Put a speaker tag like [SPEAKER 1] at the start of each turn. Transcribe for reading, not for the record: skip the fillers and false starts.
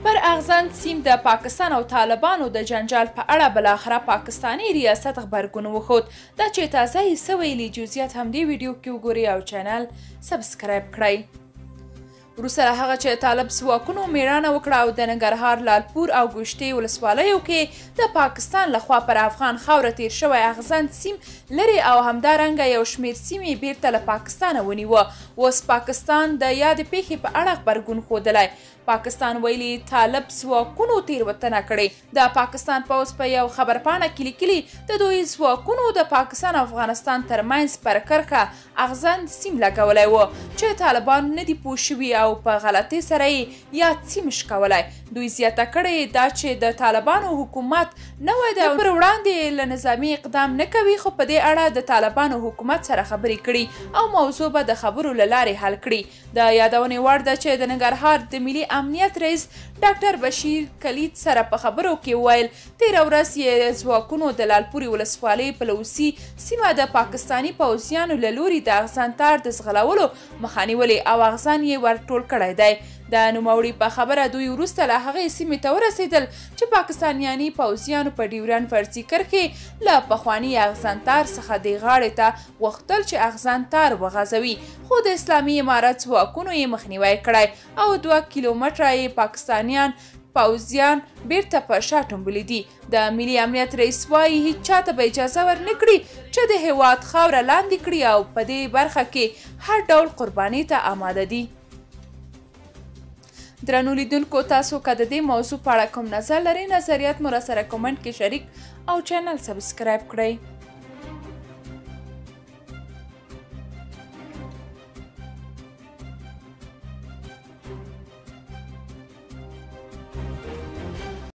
[SPEAKER 1] پر اغزن سیم د پاکستان او طالبانو د جنجال په اړه بالاخره پاکستانی ریاست غبرګون وښود. دا چې تازه یې څه ویلي جزئیات همدې ویډیو کې وګورئ او چینل سبسکرایب کړئ. وروسته له هغه چې طالب ځواکونو مېړانه وکړه او د ننګرهار لالپور او ګوشتې ولسوالیو کې د پاکستان لخوا پر افغان خاوره تیر شوی اغزن سیم لرې او همدارنګه یو شمېر سیمې بیرته له پاکستانه ونیوه. اوس پاکستان د یادې پیښې په اړه غبرګون ښودلی. پاکستان ویلي طالب ځواکونو تېروتنه کړې. د پاکستان پوځ په یو خبرپاڼه کې لیکلي د دوی ځواکونو د پاکستان او افغانستان ترمنځ پر کرښه اغزن سیم لګولی و چې طالبان نه دي پوه شوي او په غلطۍ سره یې یاد سیم شکولی. دوی زیاته کړې دا چې د طالبانو حکومت نوی د پر وړاندې له نظامي اقدام نه کوي، خو په دې اړه د طالبانو حکومت سره خبرې کړي او موضوع به د خبرو له لارې حل کړي. د یادونې وړ ده چې د ننګرهار د ملي امنیت رئیس ډاکټر بشیر کلید سره په خبرو کې وویل تېره ورځ یې ځواکونو د لالپورې ولسوالۍ په لوسي سیمه د پاکستاني پوځیانو له لوري د اغزن تار د ځغلولو مخه نیولې او اغزن یې ورټول کړی دی. د نوموړي په خبره دوی وروسته له هغې سیمې ته ورسېدل چې پاکستانیاني پوځیانو په ډیورنډ فرضي کرښې له پخواني اغزن تار څخه دې غاړې ته غوښتل چې اغزن تار وغځوي، خو د اسلامي امارت ځواکونو یې مخنیوی کړی او 2 کیلومتره یې پاکستانیان پوځیان بیرته په شا ټومبلي دي. د ملي امنیت رئیس وایي هیڅ چاته به اجازه ورنه کړي چې د هېواد خاوره لاندې کړي او په دې برخه کې هر ډول قربانۍ ته آماده دي. درنو لیدونکو، تاسو که د دې موضوع په اړه کوم نظر لرئ، نظریات مو راسره کومنټ کې شریک او چینل سبسکرایب کړئ.